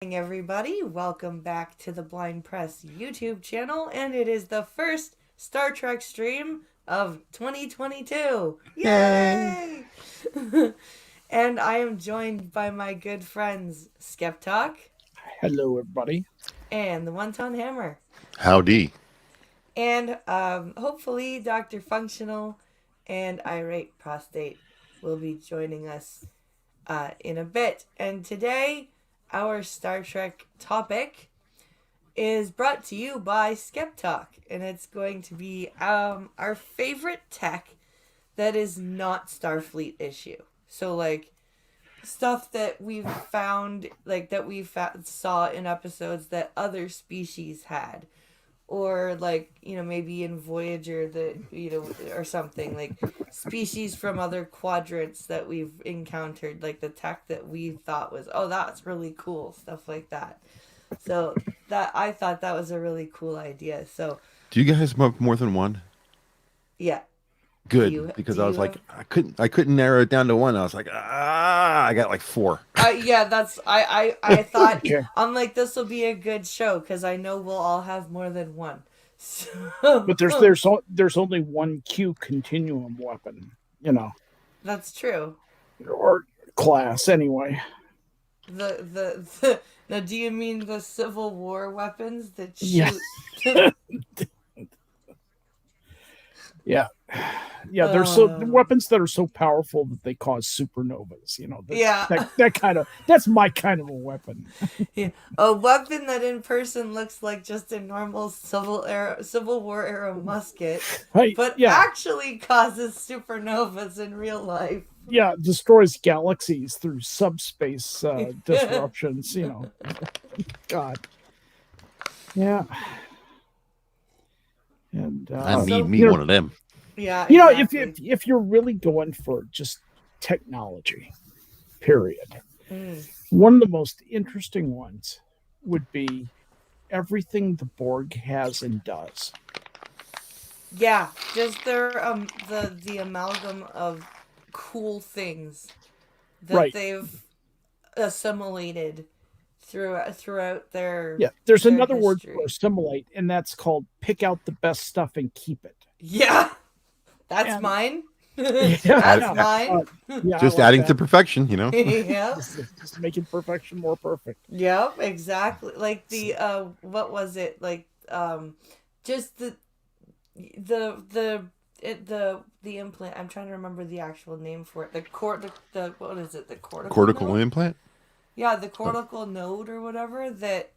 Everybody, welcome back to the Blind Press YouTube channel, and it is the first Star Trek stream of 2022. Yay! And I am joined by my good friends Skeptalk Hello, everybody. and the One Ton Hammer, Howdy. and hopefully Dr. Functional and Irate Prostate will be joining us in a bit. And today, our Star Trek topic is brought to you by Skeptalk, and it's going to be our favorite tech that is not Starfleet issue. So, like, stuff that we've found, like, that we saw in episodes that other species had. Or, like, maybe in Voyager that, or something, like, species from other quadrants that we've encountered, like the tech that we thought was, oh, that's really cool, stuff like that. So, I thought that was a really cool idea. So, Do you guys have more than one? yeah. Good, because I was like, I couldn't narrow it down to one. I was like, I got like four. Yeah, that's I thought Okay. I'm like, this will be a good show because I know we'll all have more than one. So, But there's only one Q continuum weapon, that's true. or class anyway. The now, do you mean the Civil War weapons that shoot? Yeah. Yeah, there's weapons that are so powerful that they cause supernovas. That's my kind of a weapon. Yeah, a weapon that in person looks like just a normal Civil War era musket, Right? but Yeah, actually causes supernovas in real life. yeah, destroys galaxies through subspace disruptions. God. Yeah. And I need one of them. Yeah, exactly. if you're really going for just technology, period, one of the most interesting ones would be everything the Borg has and does. Yeah, just their the amalgam of cool things that Right. they've assimilated throughout their There's their another word history. for assimilate, and that's called pick out the best stuff and keep it. Yeah, that's And- mine. That's mine. Just adding to perfection, Yeah. just making perfection more perfect. Yep, exactly. Like the what was it? Like just the implant. I'm trying to remember the actual name for it. The what is it? The Cortical node? implant? Yeah, the cortical node or whatever that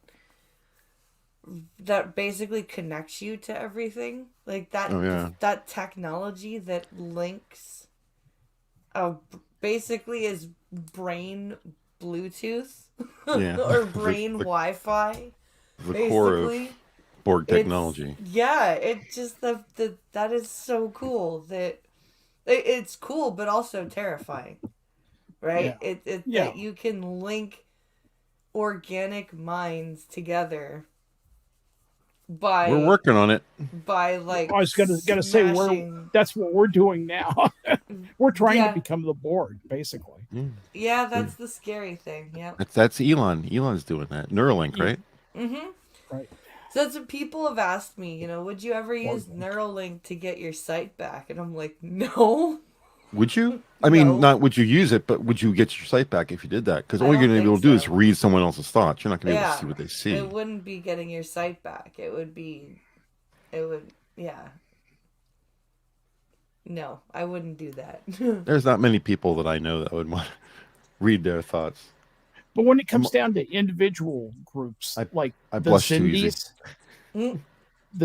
basically connects you to everything. Like that that technology that links basically is brain Bluetooth or brain Wi-Fi. The core of Borg technology. It's just that is so cool that it's cool but also terrifying. Right? Yeah. That you can link organic minds together by We're working on it. by like I was gonna say that's what we're doing now. We're trying to become the Borg, basically. Yeah, that's the scary thing. Yeah. That's Elon. Elon's doing that. Neuralink, right? Mm-hmm. Right. So that's what people have asked me, would you ever use Neuralink to get your sight back? And I'm like, no. Would you? I mean, No. not would you use it, but would you get your sight back if you did that? Because all you're going to be able to do is read someone else's thoughts. You're not going to be able to see what they see. It wouldn't be getting your sight back. It would, yeah. No, I wouldn't do that. There's not many people that I know that would want to read their thoughts. But when it comes down to individual groups, like I the blush too easy. the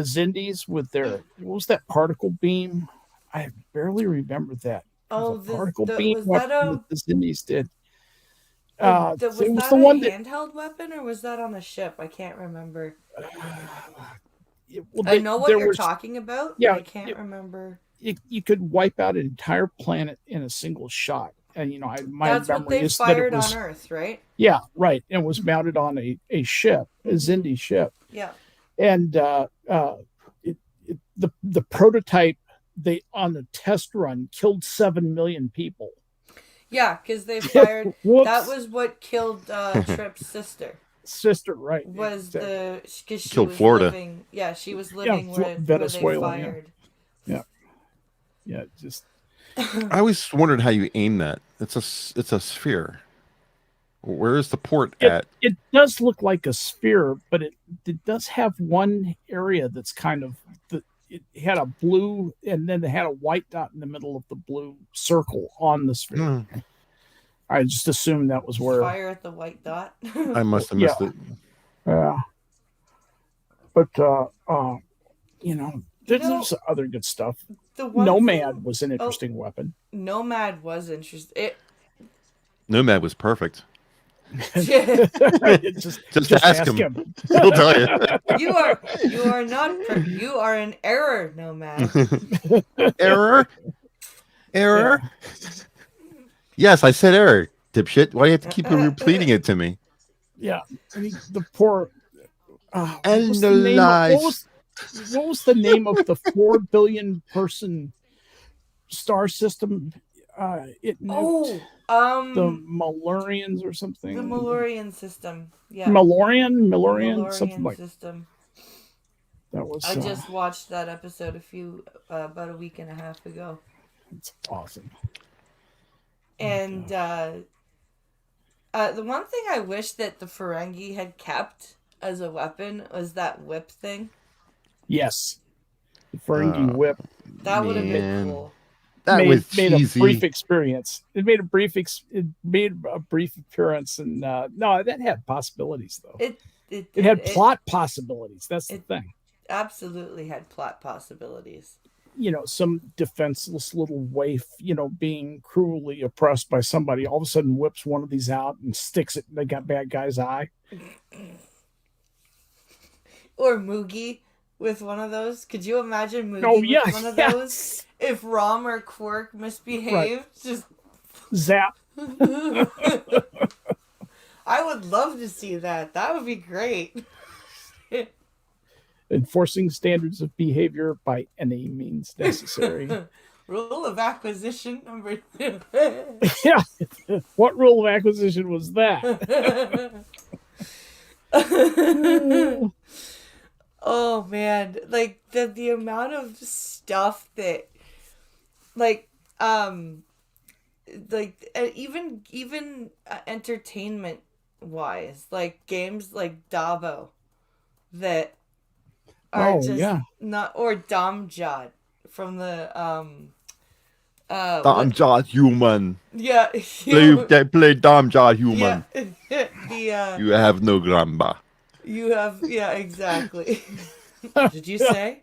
Zindies with their, what was that particle beam? I barely remember that. Oh, particle was beam that that the Zindies did. was it was that the a one that handheld weapon or was that on a ship? I can't remember. well, I know what you're talking about. Yeah, but I can't remember. You could wipe out an entire planet in a single shot. And my That's memory what they is that fired it was on Earth, right? Yeah, right. And it was mounted on a ship, a Zindi ship. Yeah. And the prototype they on the test run killed 7 million people. Yeah, because they fired. Whoops. That was what killed Trip's sister. sister, right? was Exactly. because she Killed was Florida. living. Yeah, she was living where they Venezuela. fired. Yeah. Just I always wondered how you aim that. It's a sphere. Where is the port it. at? It does look like a sphere, but it does have one area that's kind of it had a blue and then it had a white dot in the middle of the blue circle on the sphere. Hmm, I just assumed that was where. Fire at the white dot. I must have Yeah. missed it. But there's other good stuff. The one Nomad thing- was an interesting weapon. Nomad was interesting. Nomad was perfect. just ask him. He'll tell you. You are not. You are an error, Nomad. Error. Yes, I said error, dipshit. Why do you have to keep repeating it to me? Yeah, I mean the poor. What And was the the name lies. what was the name of the 4 billion person star system? It nuked the Malurians or something. The Malurian system. Yeah. Malurian, something like system. that. Was I just watched that episode about a week and a half ago. it's awesome. And the one thing I wish that the Ferengi had kept as a weapon was that whip thing. Yes, the Ferengi whip. That would have been Man. cool. That was made a cheesy. brief experience. It made a brief appearance, and no, that had possibilities though. It had plot possibilities. That's the thing. Absolutely had plot possibilities. Some defenseless little waif, being cruelly oppressed by somebody, all of a sudden whips one of these out and sticks it in the bad guy's eye. Or Moogie with one of those. Could you imagine Moogie with one of those? If Rom or Quark misbehaved, just zap. I would love to see that. That would be great. Enforcing standards of behavior by any means necessary. Rule of acquisition number 2. Yeah. What rule of acquisition was that? Oh man, like the amount of stuff that even entertainment wise, like games like Davo that are not, or Domjot from the Domjot human. Yeah. They play Domjot human. Yeah. You have no gramba. You have, yeah, exactly. Did you say?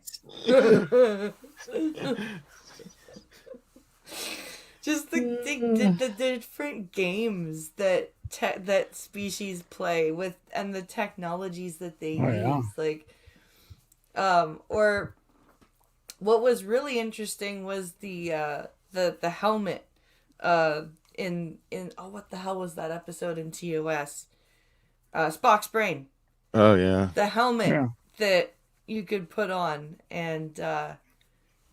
Just the different games that that species play with, and the technologies that they use, like, or what was really interesting was the helmet, in what the hell was that episode in TOS? Spock's brain. Oh yeah. The helmet that you could put on, and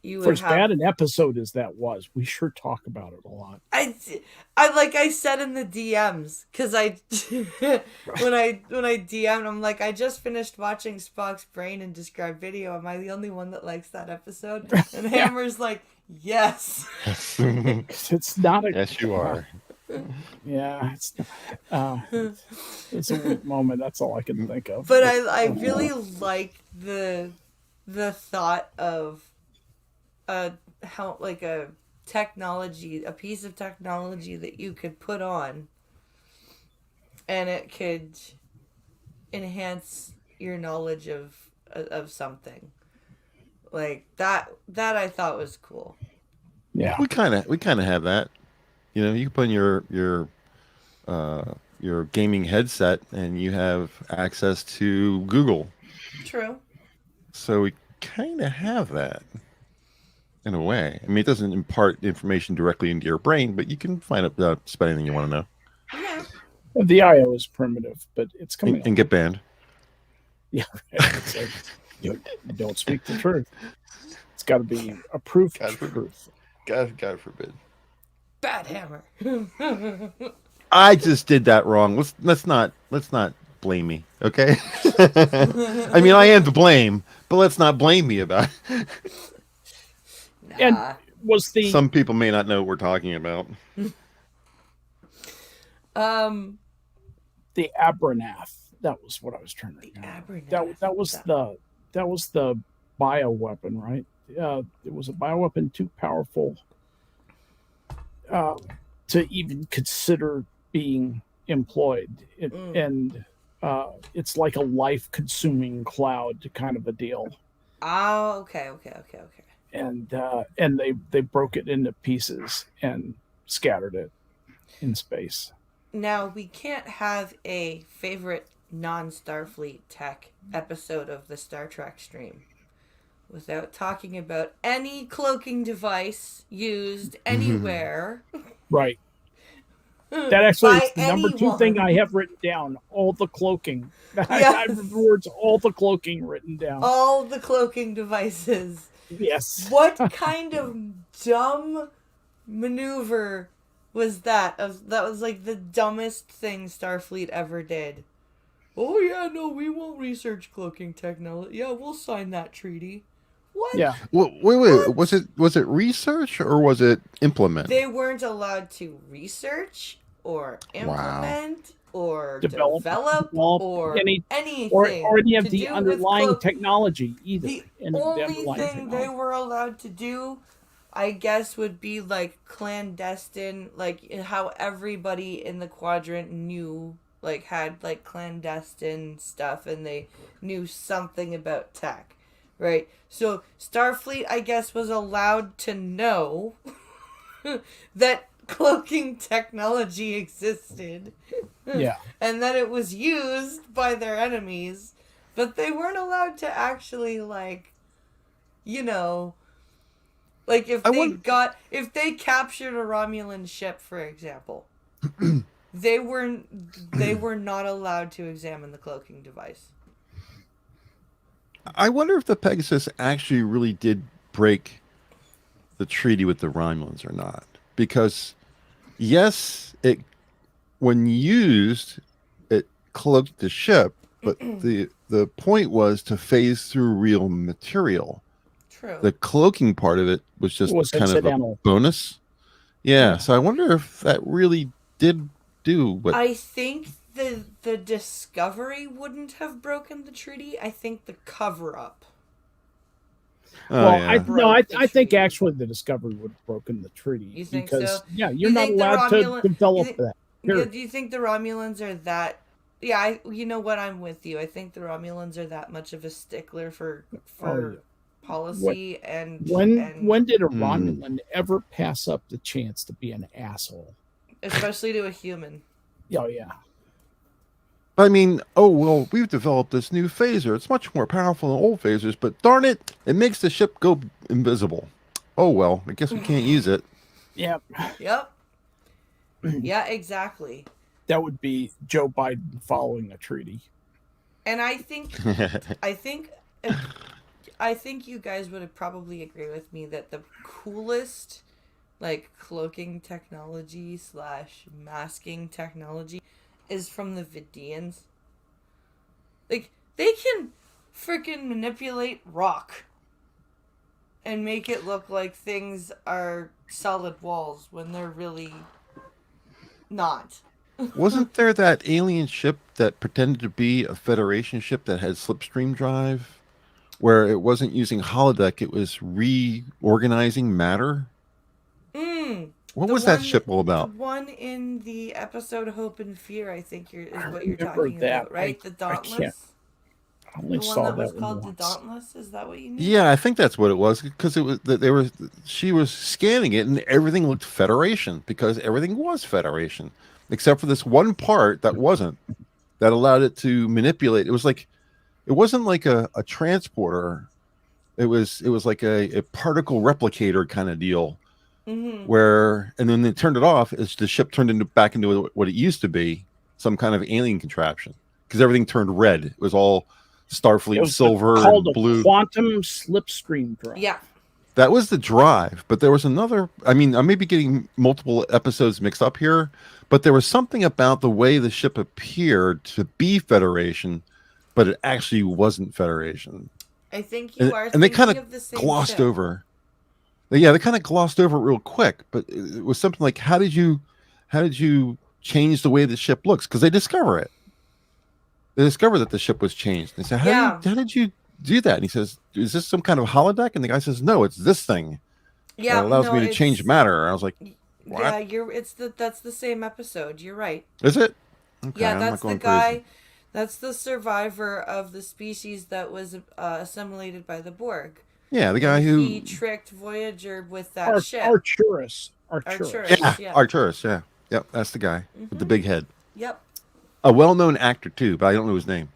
you would For as bad an episode as that was, we sure talk about it a lot. I like I said in the DMs, because when I DM'd, I'm like, I just finished watching Spock's Brain and Described Video. Am I the only one that likes that episode? And Hammer's like, yes. It's not a. Yes, you are. Yeah, it's a weak moment. That's all I can think of. But I really like the thought of how, like, a piece of technology that you could put on, and it could enhance your knowledge of something like that. That I thought was cool. Yeah, we kind of have that. You can put in your gaming headset and you have access to Google. True. So we kind of have that in a way. I mean, it doesn't impart information directly into your brain, but you can find out just about anything you want to know. Yeah. The IO is primitive, but it's coming and get banned. Yeah, like, don't speak the truth. It's got to be a proof of truth. God forbid. Bad Hammer. I just did that wrong. Let's not blame me, okay? I mean, I am to blame, but let's not blame me about it. And was the Some people may not know what we're talking about. the Abernath? That was what I was trying to remember. That was the bioweapon, right? It was a bioweapon too powerful to even consider being employed. And it's like a life-consuming cloud kind of a deal. Oh, okay. And they broke it into pieces and scattered it in space. Now, we can't have a favorite non-Starfleet tech episode of the Star Trek stream without talking about any cloaking device used anywhere. Right. That actually By is the number 2 anyone. thing I have written down. All the cloaking. I Yes. have the words all the cloaking written down. All the cloaking devices. Yes. What kind of dumb maneuver was that? That was like the dumbest thing Starfleet ever did. Oh yeah, no, we won't research cloaking technology. Yeah, we'll sign that treaty. What? Yeah. Well, wait. Was it research or was it implement? They weren't allowed to research or implement or develop or anything. Or any of to the do with underlying technology either. The Any of only underlying thing they technology. were allowed to do, I guess, would be like clandestine, like how everybody in the quadrant knew, like had like clandestine stuff and they knew something about tech, right? So Starfleet, I guess, was allowed to know that cloaking technology existed. Yeah. And that it was used by their enemies, but they weren't allowed to actually, like, you know, like if they captured a Romulan ship, for example, they were not allowed to examine the cloaking device. I wonder if the Pegasus actually really did break the treaty with the Romulans or not. Because, yes, when used, it cloaked the ship, but the point was to phase through real material. True. The cloaking part of it was just kind incidental. of a bonus. Yeah, so I wonder if that really did do what... I think the discovery wouldn't have broken the treaty. I think the cover-up. I think actually the discovery would have broken the treaty. You think because, so? Yeah, you're not allowed to develop that. Do you think the Romulans are that... Yeah, you know what? I'm with you. I think the Romulans are that much of a stickler for policy when did a Romulan ever pass up the chance to be an asshole? Especially to a human. Oh, yeah. I mean, we've developed this new phaser. It's much more powerful than old phasers, but darn it, it makes the ship go invisible. Oh, well, I guess we can't use it. Yep. Yeah, exactly. That would be Joe Biden following a treaty. And I think you guys would probably agree with me that the coolest, like, cloaking technology / masking technology is from the Vidians. Like, they can freaking manipulate rock and make it look like things are solid walls when they're really not. Wasn't there that alien ship that pretended to be a Federation ship that had slipstream drive, where it wasn't using holodeck, it was reorganizing matter? What was that ship all about? The one in the episode Hope and Fear, I think is what you're talking about, right? The Dauntless? I only The one saw that was that called once. the Dauntless? Is that what you mean? Yeah, I think that's what it was, because it was she was scanning it and everything looked Federation, because everything was Federation, except for this one part that wasn't, that allowed it to manipulate. It wasn't like a transporter. It was like a particle replicator kind of deal. Where, and then they turned it off as the ship turned back into what it used to be, some kind of alien contraption, because everything turned red. It was all Starfleet silver and blue. A quantum slipstream drive. Yeah. That was the drive, but there was another. I mean, I may be getting multiple episodes mixed up here, but there was something about the way the ship appeared to be Federation, but it actually wasn't Federation. I think you are And they kind thinking of of the same glossed ship. over. Yeah, they kind of glossed over it real quick, but it was something like, how did you change the way the ship looks? Because they discover it. They discover that the ship was changed. They say, Yeah. how did you do that? And he says, is this some kind of holodeck? And the guy says, no, it's this thing that Yeah, allows no, me to change matter. And I was like, yeah, what? that's the same episode. You're right. Is it? Okay, Yeah, I'm not that's the going guy. crazy. That's the survivor of the species that was assimilated by the Borg. Yeah, the guy And who he tricked Voyager with that ship. Arcturus. Arcturus. yeah, Arcturus, yeah. Yep, that's the guy with the big head. Yep. A well-known actor too, but I don't know his name.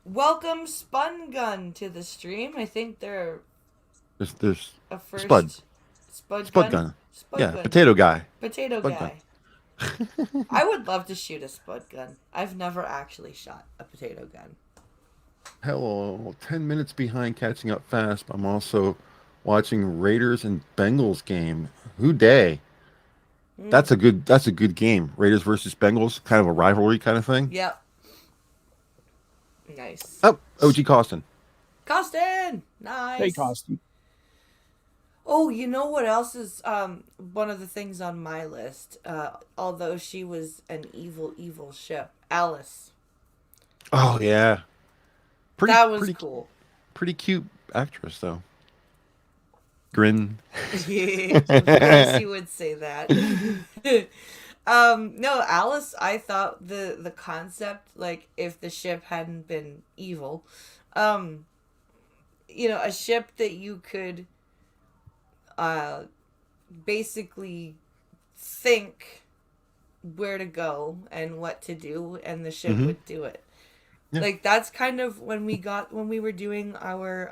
Welcome Spun Gun to the stream. I think they're There's a first Spud Spud gun. Gun. Spud Yeah, Gun. potato guy. Potato Spud guy. I would love to shoot a Spud Gun. I've never actually shot a potato gun. Hello, 10 minutes behind catching up fast. I'm also watching Raiders and Bengals game. Who day? That's a good game. Raiders versus Bengals, kind of a rivalry kind of thing. Yep. Nice. Oh, OG Costin. Costin! Nice. Hey, Costin. Oh, you know what else is one of the things on my list? Although she was an evil ship. Alice. Oh yeah. That was cool. Pretty cute actress though. Grin. Of course you would say that. No, Alice, I thought the concept, like, if the ship hadn't been evil, a ship that you could basically think where to go and what to do, and the ship would do it. Yeah. Like, that's kind of when we were doing our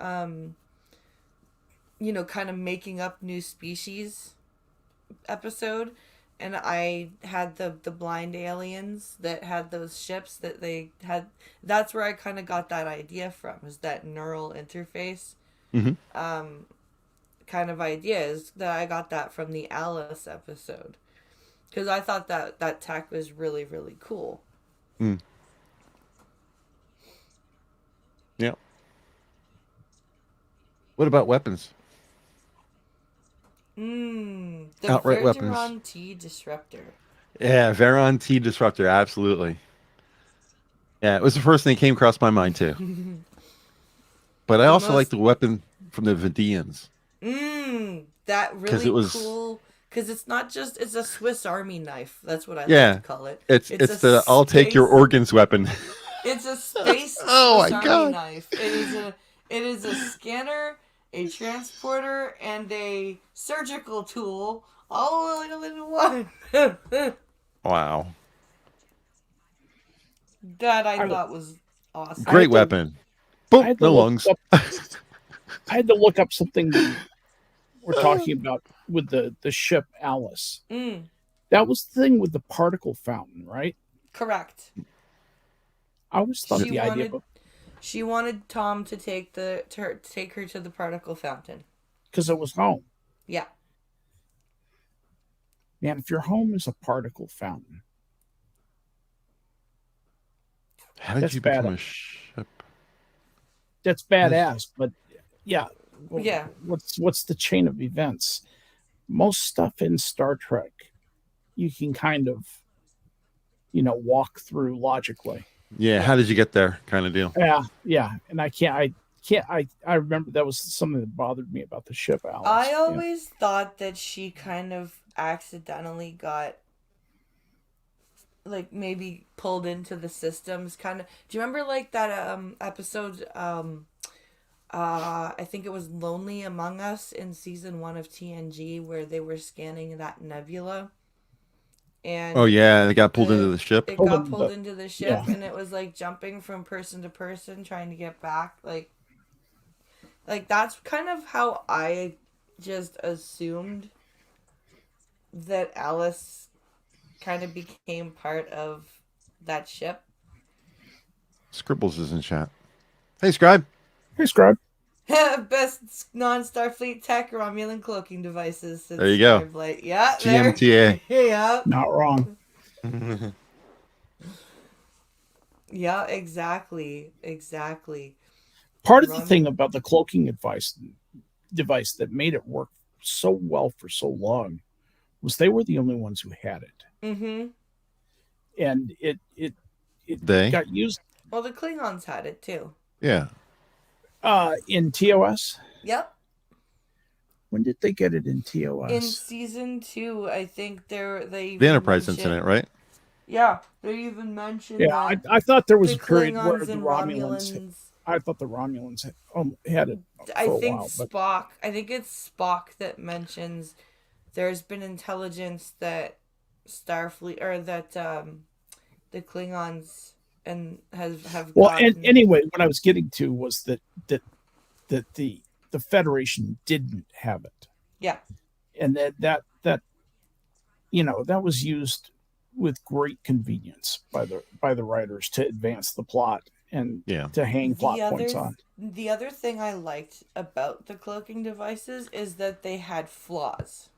kind of making up new species episode, and I had the blind aliens that had those ships that they had. That's where I kind of got that idea from, is that neural interface kind of ideas that I got that from the Alice episode, because I thought that tech was really, really cool. Yeah. What about weapons? The Outright Veron weapons. T disruptor. Yeah, Veron T disruptor, absolutely. Yeah, it was the first thing that came across my mind too. But I also like the weapon from the Vidians. That really cool. Because it's not just, it's a Swiss Army knife. That's what I like to call it. It's the I'll take your organs weapon. It's a space Swiss Army knife. It is a scanner, a transporter, and a surgical tool all in one. Wow. That I thought was awesome. Great weapon. Boom, no lungs. I had to look up something we're talking about with the ship Alice. That was the thing with the particle fountain, right? Correct. I always thought idea of she wanted Tom to take her to the particle fountain because it was home. Yeah. Man, if your home is a particle fountain, how did you become a ship? That's badass, but yeah. Well, yeah. What's the chain of events? Most stuff in Star Trek, you can kind of, walk through logically. Yeah, how did you get there, kind of deal? Yeah, and I remember that was something that bothered me about the ship, Alice. I always thought that she kind of accidentally got, like, maybe pulled into the systems, kind of. Do you remember, like, that episode? I think it was Lonely Among Us in season 1 of TNG, where they were scanning that nebula. And they got pulled into the ship. It got pulled into the ship, and it was like jumping from person to person, trying to get back. Like that's kind of how I just assumed that Alice kind of became part of that ship. Scribbles is in chat. Hey, Scribe. Hey, Scribe. Best non-Starfleet tech Romulan cloaking devices since There you go. Starflight. Yeah, GMTA. there. Yeah. Not wrong. Yeah, exactly. Part of the thing about the cloaking device that made it work so well for so long was they were the only ones who had it. Mm-hmm. And it They? got used Well, the Klingons had it too. Yeah. in TOS. Yep. When did they get it in TOS? In season 2, I think they The Enterprise incident, right? Yeah, they even mentioned. Yeah, I thought there was the a period where Klingons the and Romulans. I thought the Romulans had it for I think a while. But Spock. I think it's Spock that mentions there's been intelligence that Starfleet or that the Klingons and have well, gotten. and anyway, what I was getting to was that the Federation didn't have it. Yeah. And that that was used with great convenience by the writers to advance the plot and to hang plot points on. The other thing I liked about the cloaking devices is that they had flaws.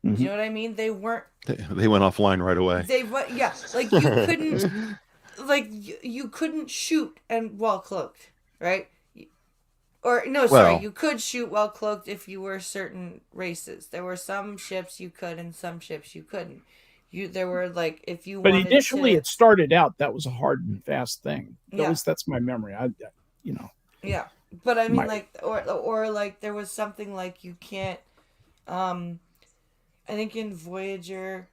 Mm-hmm. Do you know what I mean? They weren't. They went offline right away. Yeah, like you couldn't, you couldn't shoot and while cloaked, right? Or no, sorry, you could shoot while cloaked if you were certain races. There were some ships you could, and some ships you couldn't. There were like if you. But initially, it started out that was a hard and fast thing. That's my memory. Yeah, but I mean, or like there was something like you can't. I think in Voyager,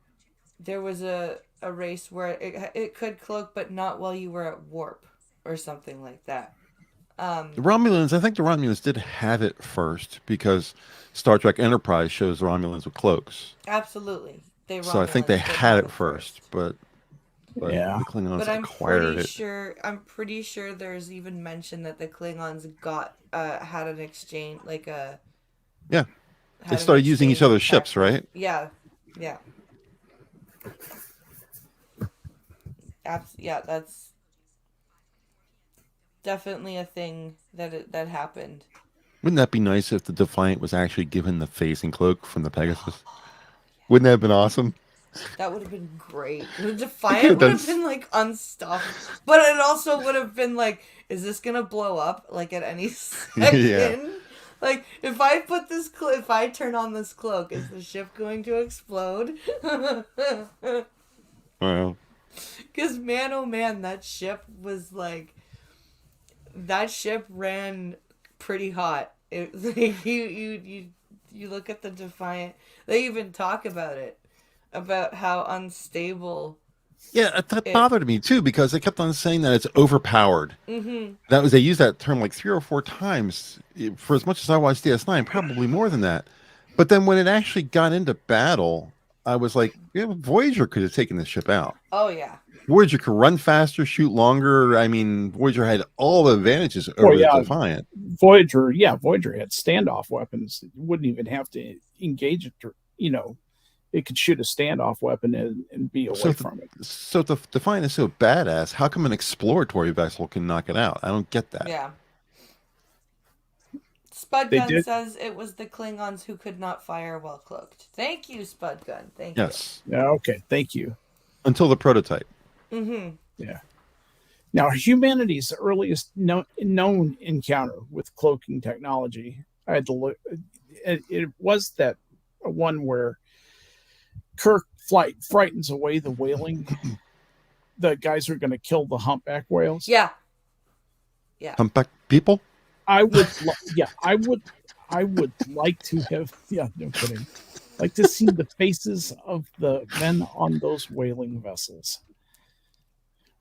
there was a race where it could cloak, but not while you were at warp or something like that. The Romulans, I think the Romulans did have it first because Star Trek Enterprise shows the Romulans with cloaks. Absolutely. So I think they had it first, but the Klingons acquired it. I'm pretty sure there's even mention that the Klingons had an exchange, like a... Yeah. They started using each other's ships, right? Yeah. Yeah, that's definitely a thing that happened. Wouldn't that be nice if the Defiant was actually given the phasing cloak from the Pegasus? Wouldn't that have been awesome? That would have been great. The Defiant would have been like unstopped, but it also would have been like, is this gonna blow up like at any second? Yeah. Like if I put this if I turn on this cloak, is the ship going to explode? Well, because man, oh man, that ship was like, that ship ran pretty hot. It like, you look at the Defiant. They even talk about it, about how unstable. Yeah, that bothered me too because they kept on saying that it's overpowered. Mm-hmm. They used that term like 3 or 4 times for as much as I watched DS9, probably more than that. But then when it actually got into battle, I was like, Voyager could have taken this ship out. Oh yeah. Voyager could run faster, shoot longer. I mean, Voyager had all the advantages over the Defiant. Voyager had standoff weapons. It wouldn't even have to engage it. It could shoot a standoff weapon and be away from it. So the Defiant is so badass. How come an exploratory vessel can knock it out? I don't get that. Yeah. Spudgun says it was the Klingons who could not fire while cloaked. Thank you, Spudgun. Thank you. Yes. Yeah. Okay. Thank you. Until the prototype. Mm-hmm. Yeah. Now, humanity's earliest known encounter with cloaking technology, I had to look. It was that one where Kirk frightens away the whaling. The guys are going to kill the humpback whales. Yeah. Humpback people. I would like to have. Yeah, no kidding. Like to see the faces of the men on those whaling vessels.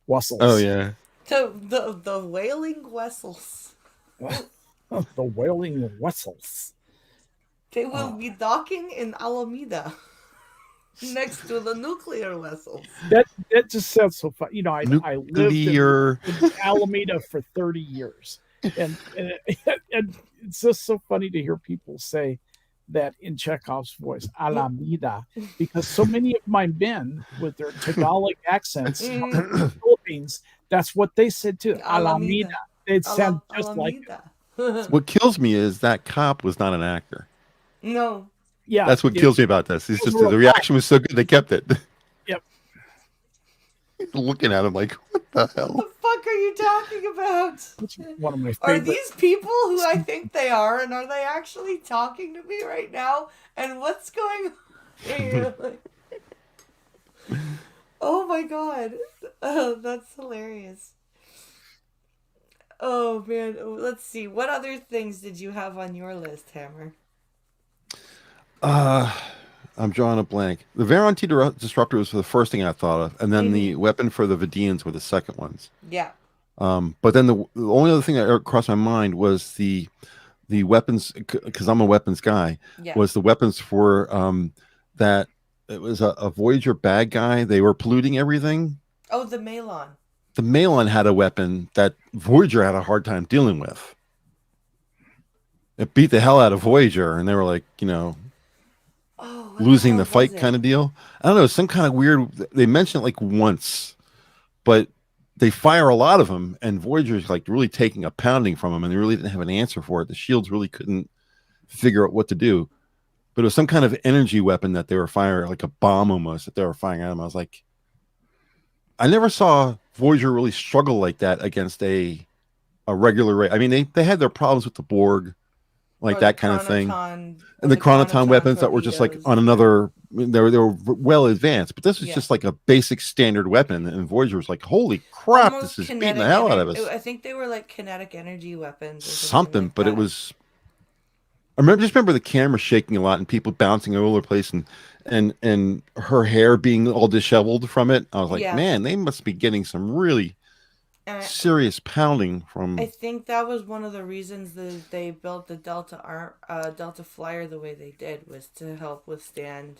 Wessels. Oh yeah. The whaling vessels. The whaling vessels. They will be docking in Alameda, next to the nuclear vessels. That just sounds so fun. I lived in Alameda for 30 years, and it's just so funny to hear people say that in Chekhov's voice, Alameda, because so many of my men with their Tagalog accents from the Philippines, that's what they said too. Alameda. It sounds just like it. What kills me is that cop was not an actor. No. Yeah, That's what kills me about this. It's was just real the cop. reaction was so good they kept it. Yep. Looking at him like, what the hell? What the fuck are you talking about? It's one of my Are favorite. these people who I think they are, and are they actually talking to me right now? And what's going on here? Oh my god. Oh, that's hilarious. Oh man. Let's see. What other things did you have on your list, Hammer? I'm drawing a blank. The Varon T disruptor was the first thing I thought of, and then the weapon for the Vidians were the second ones. Yeah. But then the only other thing that crossed my mind was the weapons, because I'm a weapons guy. Yeah. Was the weapons for that it was a Voyager bad guy. They were polluting everything. Oh, the Malon. The Malon had a weapon that Voyager had a hard time dealing with. It beat the hell out of Voyager, and they were like, losing the fight kind of deal. I don't know, some kind of weird. They mentioned it like once, but they fire a lot of them, and Voyager's like really taking a pounding from them, and they really didn't have an answer for it. The shields really couldn't figure out what to do, but it was some kind of energy weapon that they were firing, like a bomb almost that they were firing at them. I was like, I never saw Voyager really struggle like that against a regular race. I mean, they had their problems with the Borg, like that kind of thing, and the chronoton weapons that were just like on another. They were well advanced, but this was just like a basic standard weapon, and Voyager was like, "Holy crap, almost this is beating the hell out of us." I think they were like kinetic energy weapons. Or something like but that. It was. I just remember the camera shaking a lot and people bouncing all over the place, and her hair being all disheveled from it. I was like, man, they must be getting some really serious pounding from. I think that was one of the reasons that they built the Delta Flyer the way they did, was to help withstand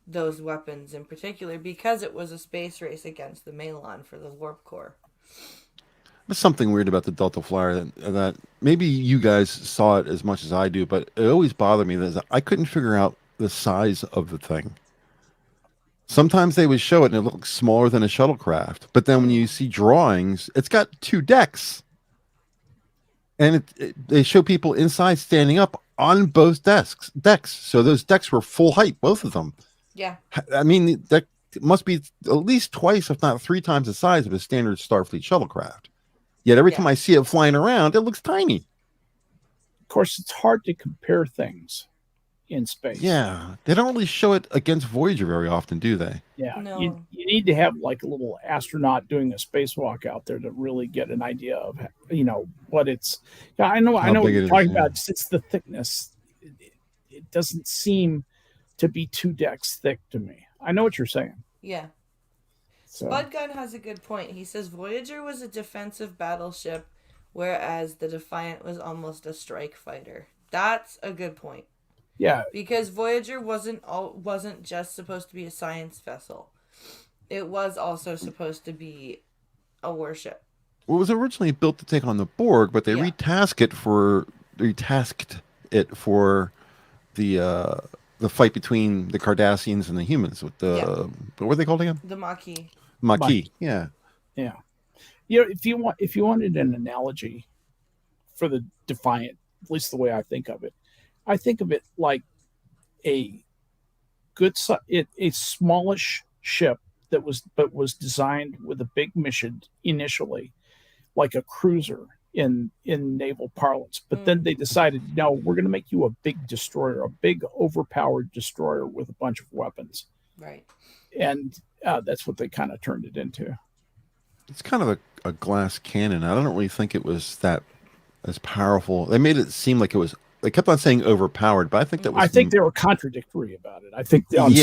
those weapons in particular, because it was a space race against the Malon for the warp core. There's something weird about the Delta Flyer that maybe you guys saw it as much as I do, but it always bothered me that I couldn't figure out the size of the thing. Sometimes they would show it and it looked smaller than a shuttlecraft, but then when you see drawings, it's got 2 decks, and they show people inside standing up on both decks. So those decks were full height, both of them. Yeah. I mean, that must be at least twice, if not 3 times the size of a standard Starfleet shuttlecraft. Yet every time I see it flying around, it looks tiny. Of course, it's hard to compare things in space. Yeah, they don't really show it against Voyager very often, do they? Yeah, no. you need to have like a little astronaut doing a spacewalk out there to really get an idea of what it's. Yeah, I know what you're talking about. It's the thickness. It doesn't seem to be 2 decks thick to me. I know what you're saying. Yeah. So. Spud Gun has a good point. He says Voyager was a defensive battleship, whereas the Defiant was almost a strike fighter. That's a good point. Yeah, because Voyager wasn't just supposed to be a science vessel. It was also supposed to be a warship. Well, it was originally built to take on the Borg, but they retasked it for the fight between the Cardassians and the humans with the what were they called again? The Maquis. Maquis. Yeah. Yeah. If you wanted an analogy for the Defiant, at least the way I think of it like a smallish ship that was designed with a big mission initially, like a cruiser in naval parlance. But then they decided, no, we're going to make you a big destroyer, a big overpowered destroyer with a bunch of weapons. Right. And that's what they kind of turned it into. It's kind of a glass cannon. I don't really think it was that as powerful. They made it seem like it was. They kept on saying overpowered, but I think that was. I think they were contradictory about it. I think on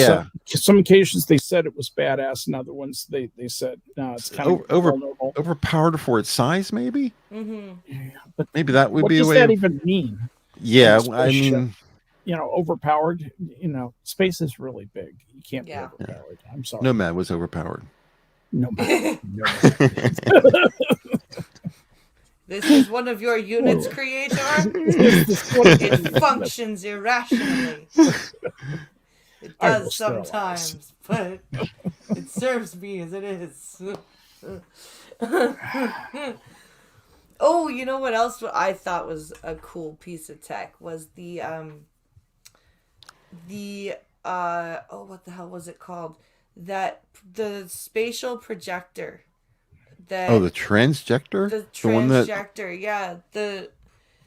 some occasions they said it was badass, and other ones they said no, it's kind of overpowered for its size, maybe. Mm-hmm. Yeah, but maybe that would be a way. What does that even mean? Yeah, I mean, overpowered. Space is really big. You can't be overpowered. I'm sorry. Nomad was overpowered. Nomad. This is one of your units, Creator. It functions irrationally. It does sometimes, but it serves me as it is. Oh, you know what else I thought was a cool piece of tech was what the hell was it called? That the spatial projector Oh, that the transjector, the the one that transjector, yeah,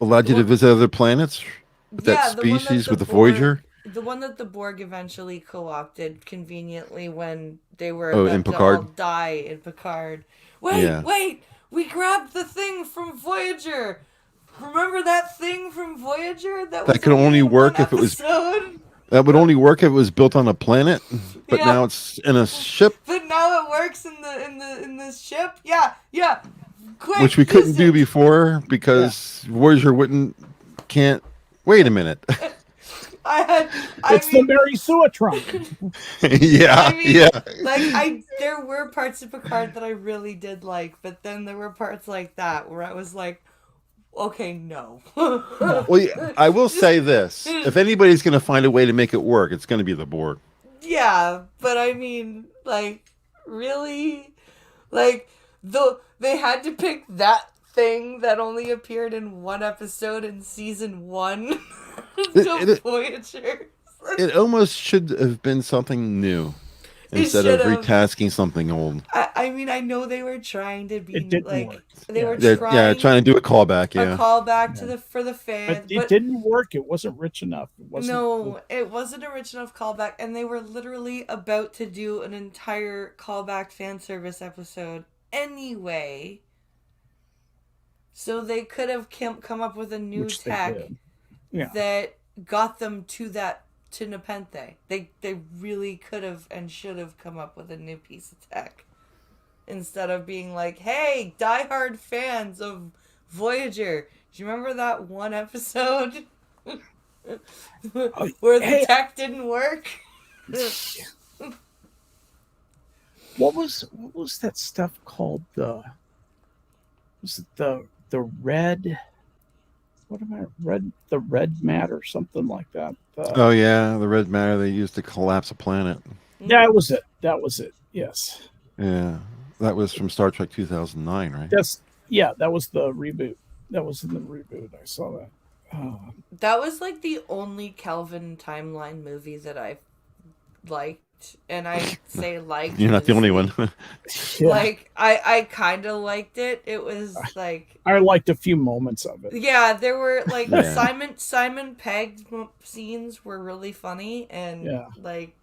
allowed the you to one, visit other planets with that yeah, the one that species with the Voyager. The one that the Borg eventually co-opted conveniently when they were Oh, in about to all Picard. die in Picard. Wait, Yeah, wait! We grabbed the thing from Voyager! Remember that thing from Voyager that that was could only only in one work if it was. episode? That would only work if it was built on a planet, but Yeah. now it's in a ship, But now it works in this ship? Yeah, yeah. Quick, which we use couldn't do it! before because Voyager can't. Wait a minute. It's the Mary Suatron. Yeah, yeah. There were parts of Picard that I really did like, but then there were parts like that where I was like, okay, no. Well, yeah, I will say this: if anybody's going to find a way to make it work, it's going to be the Borg. Yeah, but I mean, like, really? They had to pick that thing that only appeared in one episode in season 1 to Voyager. It almost should have been something new instead of retasking something old. I mean, I know they were trying to be It didn't like work. they were trying to do a callback. Yeah, a callback to for the fans, but it didn't work. It wasn't rich enough. It wasn't a rich enough callback, and they were literally about to do an entire callback fan service episode anyway. So they could have come up with a new tech that got them to Nepenthe. They really could have and should have come up with a new piece of tech instead of being like, "Hey, diehard fans of Voyager, do you remember that one episode where the tech didn't work?" What was that stuff called? Was it the red? What am I the red matter or something like that? Oh yeah, the red matter they used to collapse a planet. That was it. Yes. Yeah, that was from Star Trek 2009, right? That was the reboot. That was in the reboot. I saw that. That was like the only Kelvin timeline movie that I liked. And I say liked. You're not the only one. Like I kind of liked it. It was like I liked a few moments of it. Yeah, there were like Simon Pegg scenes were really funny, and like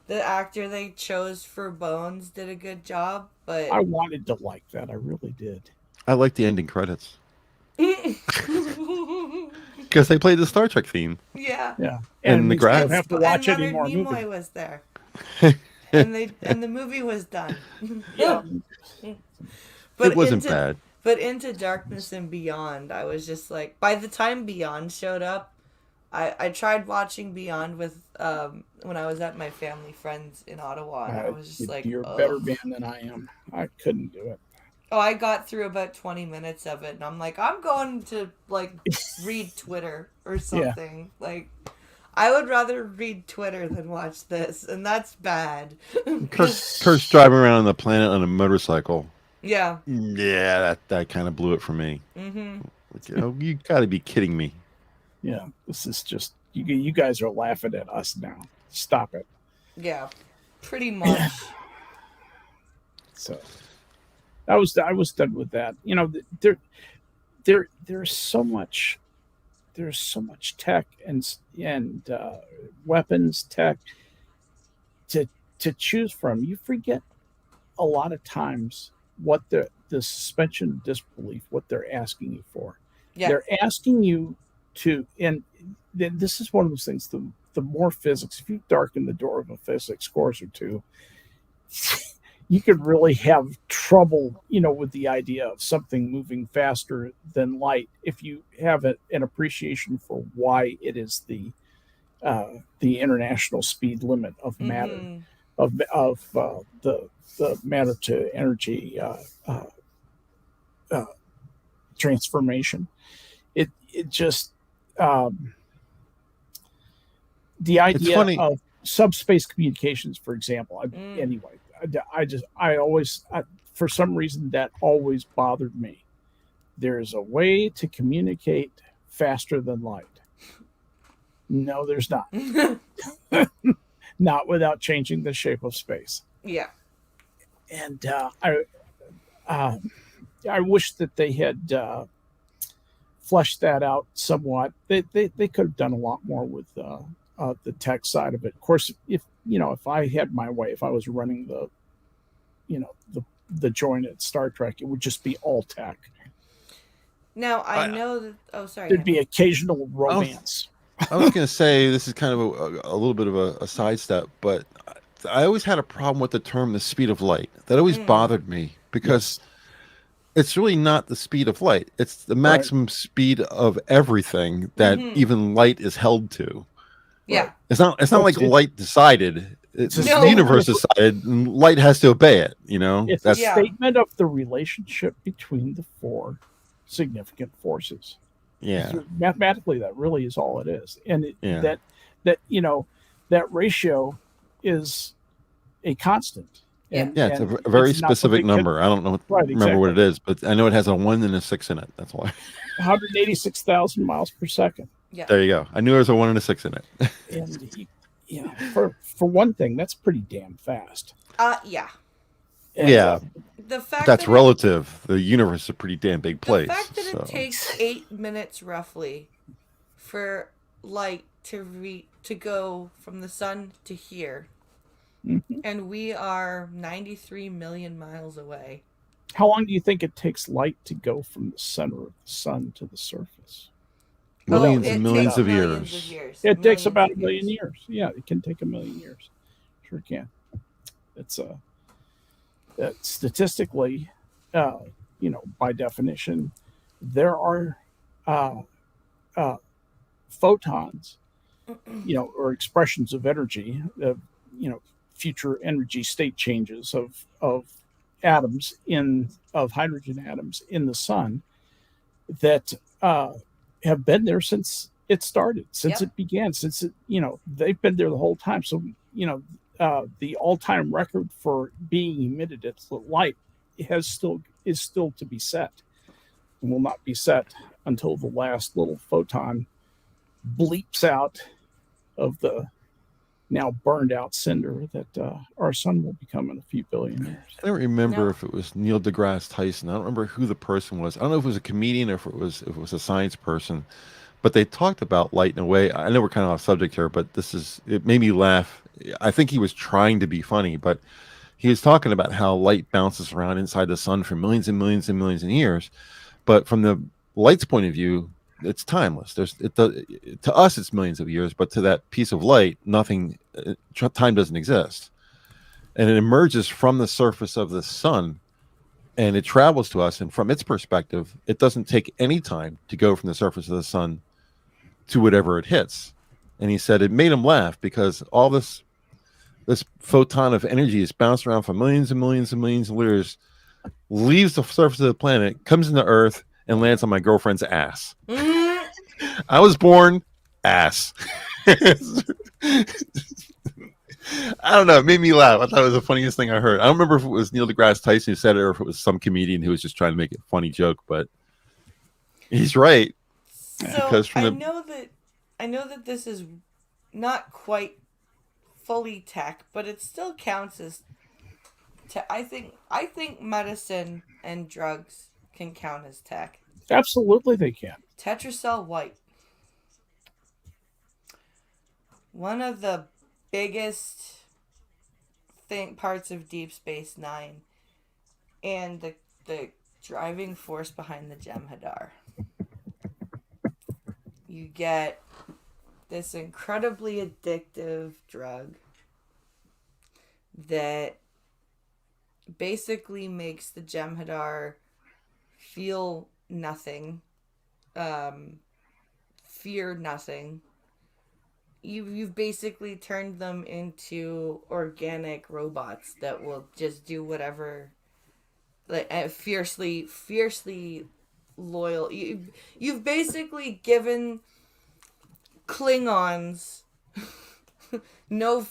the actor they chose for Bones did a good job. But I wanted to like that. I really did. I like the ending credits because they played the Star Trek theme. Yeah. And the grass. Don't have to watch any more Nimoy movie. was there, and the movie was done. But it wasn't bad. But Into Darkness and Beyond, I was just like, by the time Beyond showed up, I tried watching Beyond with when I was at my family friends in Ottawa, and I was just like, you're a better man than I am. I couldn't do it. Oh, I got through about 20 minutes of it, and I'm like, I'm going to like read Twitter or something. Like, I would rather read Twitter than watch this, and that's bad. Kurt's driving around on the planet on a motorcycle. Yeah. Yeah, that kind of blew it for me. Mm-hmm. You got to be kidding me. Yeah, this is just you guys are laughing at us now. Stop it. Yeah, pretty much. So I was done with that. You know, there's so much tech and weapons tech to choose from. You forget a lot of times what the suspension of disbelief, what they're asking you for. Yeah. They're asking you to, and this is one of those things, the more physics, if you darken the door of a physics course or two, you could really have trouble, with the idea of something moving faster than light if you have an appreciation for why it is the international speed limit of matter, of the matter to energy transformation. It just the idea of subspace communications, for example. For some reason that always bothered me. there's a way to communicate faster than light. No, there's not. Not without changing the shape of space. Yeah. And I wish that they had fleshed that out somewhat. They could have done a lot more with the tech side of it. Of course, if I had my way, if I was running the joint at Star Trek, it would just be all tech. Now I know that. Oh, sorry. There'd be occasional romance. I was going to say this is kind of a little bit of a sidestep, but I always had a problem with the term "the speed of light." That always bothered me because it's really not the speed of light; it's the maximum speed of everything that even light is held to. Yeah, it's not like light decided. It's No. the universe decided, and light has to obey it. It's a statement of the relationship between the four significant forces. Yeah. So mathematically, that really is all it is, and that ratio is a constant. And, it's a very specific number. I don't know remember what it is, but I know it has a 1 and a 6 in it. That's why. 186,000 miles per second. Yeah. There you go. I knew there was a 1 and a 6 in it. And for one thing, that's pretty damn fast. Yeah. And, yeah. The fact that's relative. The universe is a pretty damn big place. The fact that it takes 8 minutes roughly for light to go from the sun to here, and we are 93 million miles away. How long do you think it takes light to go from the center of the sun to the surface? Millions and millions of years. It takes about a million years. Yeah, it can take a million years. Sure can. It's statistically, by definition, there are photons, or expressions of energy, future energy state changes of atoms of hydrogen atoms in the sun that have been there since it started, since it began, they've been there the whole time. So, the all-time record for being emitted at light is still to be set, and will not be set until the last little photon bleeps out of the now burned out cinder that our sun will become in a few billion years. I don't remember if it was Neil deGrasse Tyson. I don't remember who the person was. I don't know if it was a comedian or if it was a science person, but they talked about light in a way. I know we're kind of off subject here, but it made me laugh. I think he was trying to be funny, but he was talking about how light bounces around inside the sun for millions and millions and millions of years. But from the light's point of view, it's timeless. To us, it's millions of years, but to that piece of light, time doesn't exist. And it emerges from the surface of the sun, and it travels to us. And from its perspective, it doesn't take any time to go from the surface of the sun to whatever it hits. And he said it made him laugh because all this photon of energy is bounced around for millions and millions and millions of years, leaves the surface of the planet, comes into Earth, and lands on my girlfriend's ass. I was born ass. I don't know. It made me laugh. I thought it was the funniest thing I heard. I don't remember if it was Neil deGrasse Tyson who said it or if it was some comedian who was just trying to make a funny joke, but he's right. So I know that this is not quite fully tech, but it still counts as I think medicine and drugs can count as tech. Absolutely, they can. Tetracell white. One of the biggest parts of Deep Space Nine, and the driving force behind the Jem'Hadar. You get this incredibly addictive drug that basically makes the Jem'Hadar feel nothing, fear nothing. You've basically turned them into organic robots that will just do whatever, like fiercely loyal. You've basically given Klingons no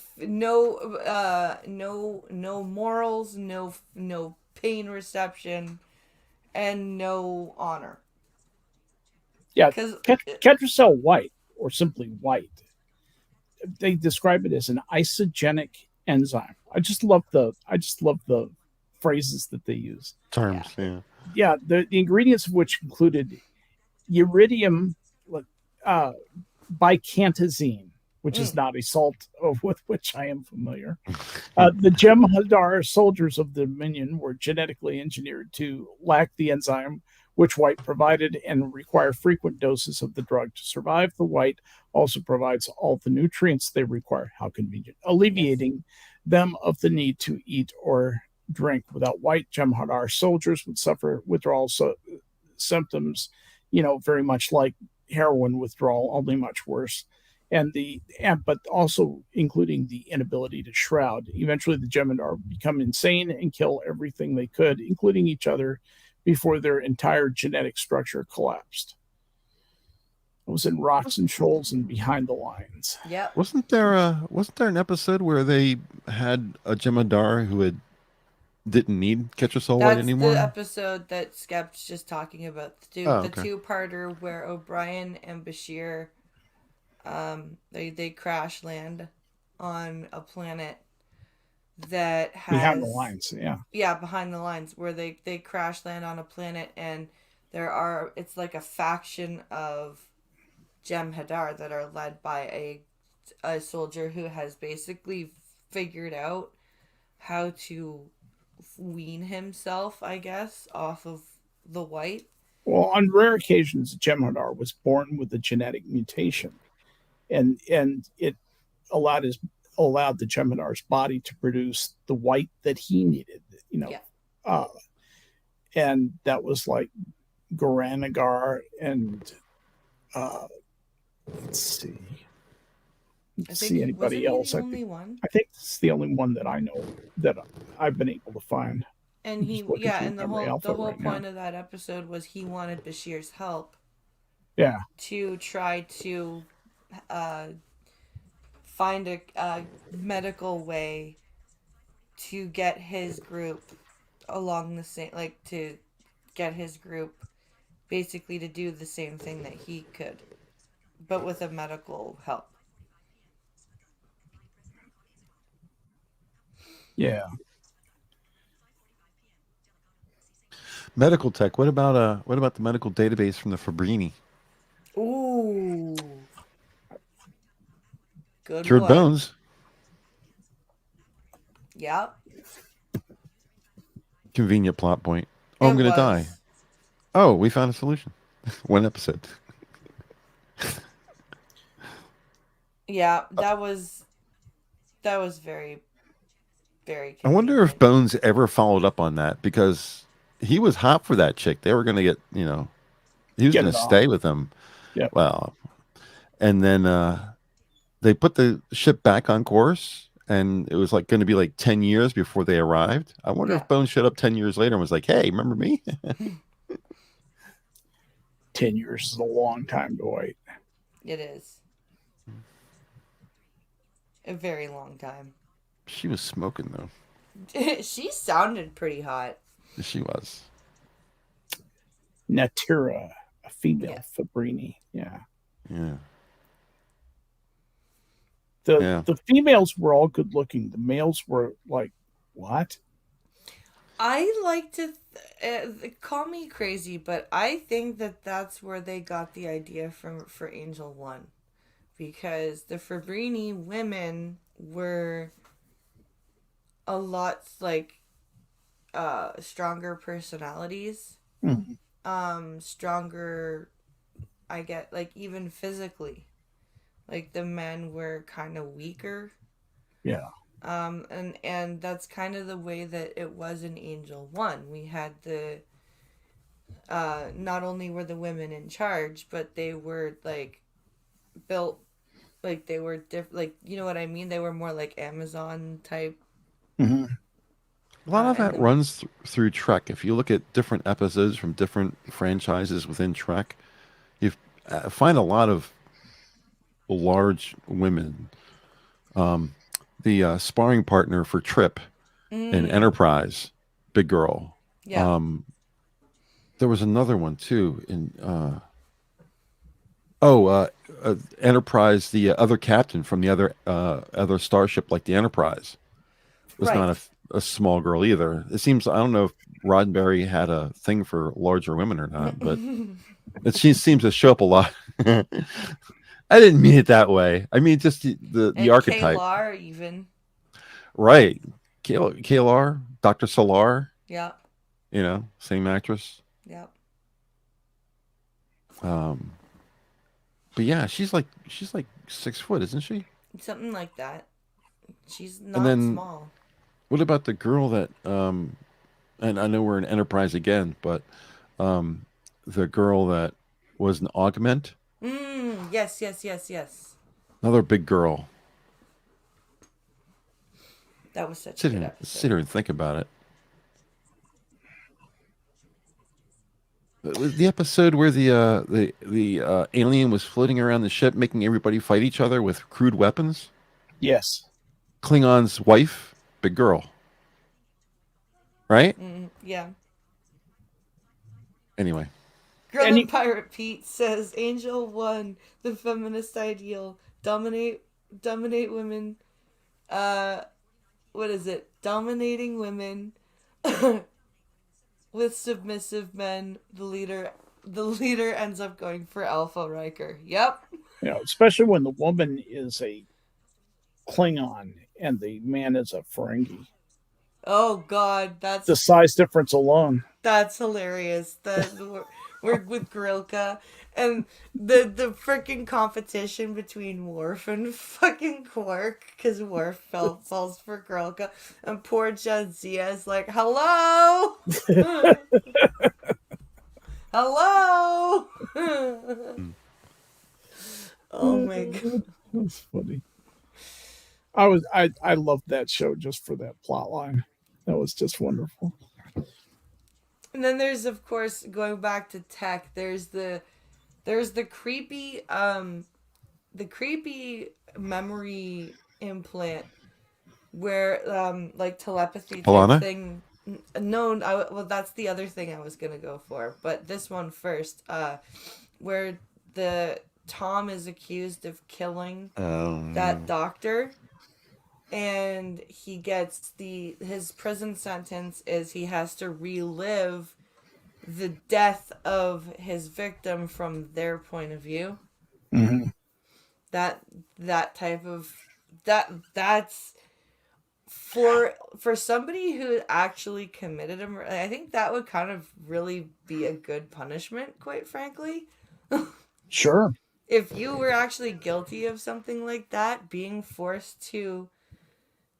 morals, no pain reception, and no honor. Yeah, Because Ketracel white, or simply white, they describe it as an isogenic enzyme. I just love the phrases that they use. yeah, Terms, yeah. Yeah, the ingredients of which included uridium uh, bicantazine, which is mm, not a salt with which I am familiar. The Jem'Hadar soldiers of the Dominion were genetically engineered to lack the enzyme which white provided and require frequent doses of the drug to survive. The white also provides all the nutrients they require. How convenient. yes, Alleviating them of the need to eat or drink. Without white, Jem'Hadar soldiers would suffer withdrawal symptoms, very much like heroin withdrawal, only much worse. But also including the inability to shroud. Eventually, the Jem'Hadar become insane and kill everything they could, including each other, before their entire genetic structure collapsed. It was in Rocks and Shoals and Behind the Lines. yep. Wasn't there an episode where they had a Jemadar who didn't need Ketracel white That's the anymore? episode that Skep's just talking about. Oh, The okay. two-parter where O'Brien and Bashir, they crash land on a planet that Behind the has, Lines, yeah. yeah, behind the lines, where they crash land on a planet, and it's like a faction of Jem'Hadar that are led by a soldier who has basically figured out how to wean himself, I guess, off of the white. Well, on rare occasions, Jem'Hadar was born with a genetic mutation, and it allowed his allowed the Jem'Hadar's body to produce the white that he needed. Yeah. Uh, and that was like Goranagar and uh, let's see. I See think wasn't anybody he else? the only one? I think it's the only one that I know that I've been able to find. And I'm he just looking yeah, through and Memory the Alpha whole right now. point of that episode was he wanted Bashir's help Yeah, to try to uh, find a medical way to get his group along the same, like, to get his group basically to do the same thing that he could, but with a medical help. yeah. Medical tech. What about the medical database from the Fabrini? Ooh, good Cured one. bones. Yep, Convenient plot point. Oh, I'm it gonna die. was. Oh, we found a solution. One episode. Yeah, that was very, very I wonder if convenient. Bones ever followed up on that because he was hot for that chick. They were gonna he was Get gonna it on. stay with him. Yeah. Well, and then they put the ship back on course, and it was like going to be like 10 years before they arrived. I wonder Yeah. if Bones showed up 10 years later and was like, hey, remember me? 10 years is a long time to wait. It is a very long time. She was smoking, though. She sounded pretty hot. She was. Natira, a female Yes. Fabrini. Yeah. Yeah. The females were all good looking. The males were like, what? I like to call me crazy, but I think that that's where they got the idea from for Angel One, because the Fabrini women were a lot like stronger personalities, Mhm. stronger. I get, like, even physically, like the men were kind of weaker. Yeah. And that's kind of the way that it was in Angel One. We had the not only were the women in charge, but they were like built, like they were different. Like, you know what I mean? They were more like Amazon type. Mm-hmm. A lot of And that runs through Trek. If you look at different episodes from different franchises within Trek, you find a lot of large women. The sparring partner for Trip in Enterprise, big girl. Yeah. there was another one too in Enterprise. The other captain from the other starship, like the Enterprise, was Right. not a small girl either. It seems, I don't know if Roddenberry had a thing for larger women or not, but she seems to show up a lot. I didn't mean it that way. I mean just the And archetype, Kaylar even. right? Kalar, Dr. Solar, Yeah. same actress. Yeah. Um, but yeah, she's like 6 foot, isn't she? Something like that. She's And not then small. what about the girl that and I know we're in Enterprise again, but um, the girl that was an augment, Yes, yes, yes, yes. another big girl. That was such a Sit good here, episode. sit here and think about it. It was the episode where the alien was floating around the ship, making everybody fight each other with crude weapons. Yes. Klingon's wife, big girl, right? Yeah. Anyway, Girl And and Pirate Pete says Angel 1, the feminist ideal. Dominate women. What is it? Dominating women with submissive men. The leader ends up going for Alpha Riker. Yep. especially when the woman is a Klingon and the man is a Ferengi. Oh God, The size difference alone. that's hilarious. We're with Grilka and the freaking competition between Worf and fucking Quark because Worf falls for Grilka and poor Jadzia is like, hello, hello. Oh my God. That's funny. I loved that show just for that plot line. That was just wonderful. And then there's of course going back to tech. There's the creepy memory implant where like telepathy type Alana. thing. No, well that's the other thing I was gonna go for, but this one first. Where the Tom is accused of killing that doctor, and he gets his prison sentence is he has to relive the death of his victim from their point of view. Mm-hmm. That type of that's for somebody who actually committed a murder. I think that would kind of really be a good punishment, quite frankly. Sure. If you were actually guilty of something like that, being forced to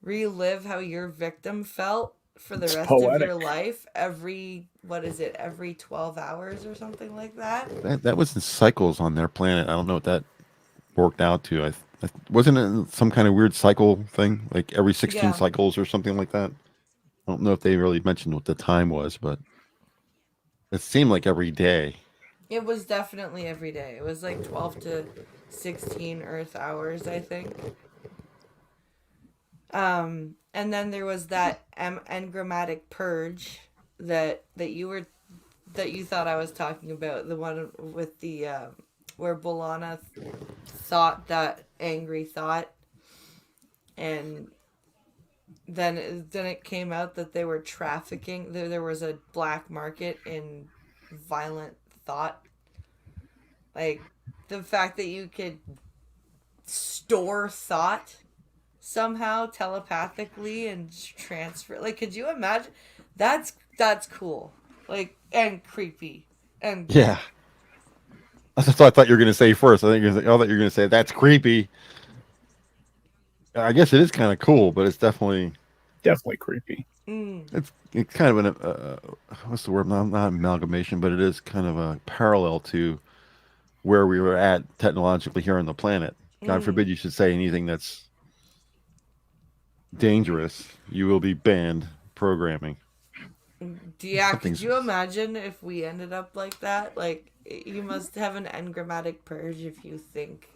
relive how your victim felt for the It's rest of poetic. your life every 12 hours or something like that. That was in cycles on their planet. I don't know what that worked out to. I wasn't it some kind of weird cycle thing, like every 16 Yeah, cycles or something like that. I don't know if they really mentioned what the time was, but it seemed like every day. it was definitely every day. It was like 12 to 16 earth hours, I think. And then there was that engrammatic purge that you thought I was talking about, the one with the where Bolana thought that angry thought, and then it came out that they were trafficking. There was a black market in violent thought, like the fact that you could store thought somehow telepathically and transfer. Like, could you imagine? That's cool. Like, and creepy. And Yeah, that's what I thought you were going to say first. I thought you were going to say that's creepy. I guess it is kind of cool, but it's definitely Definitely creepy. it's kind of an what's the word? Not amalgamation, but it is kind of a parallel to where we were at technologically here on the planet. God forbid you should say anything that's dangerous. You will be banned programming. yeah, could Something's you imagine if we ended up like that? Like, you must have an engrammatic purge if you think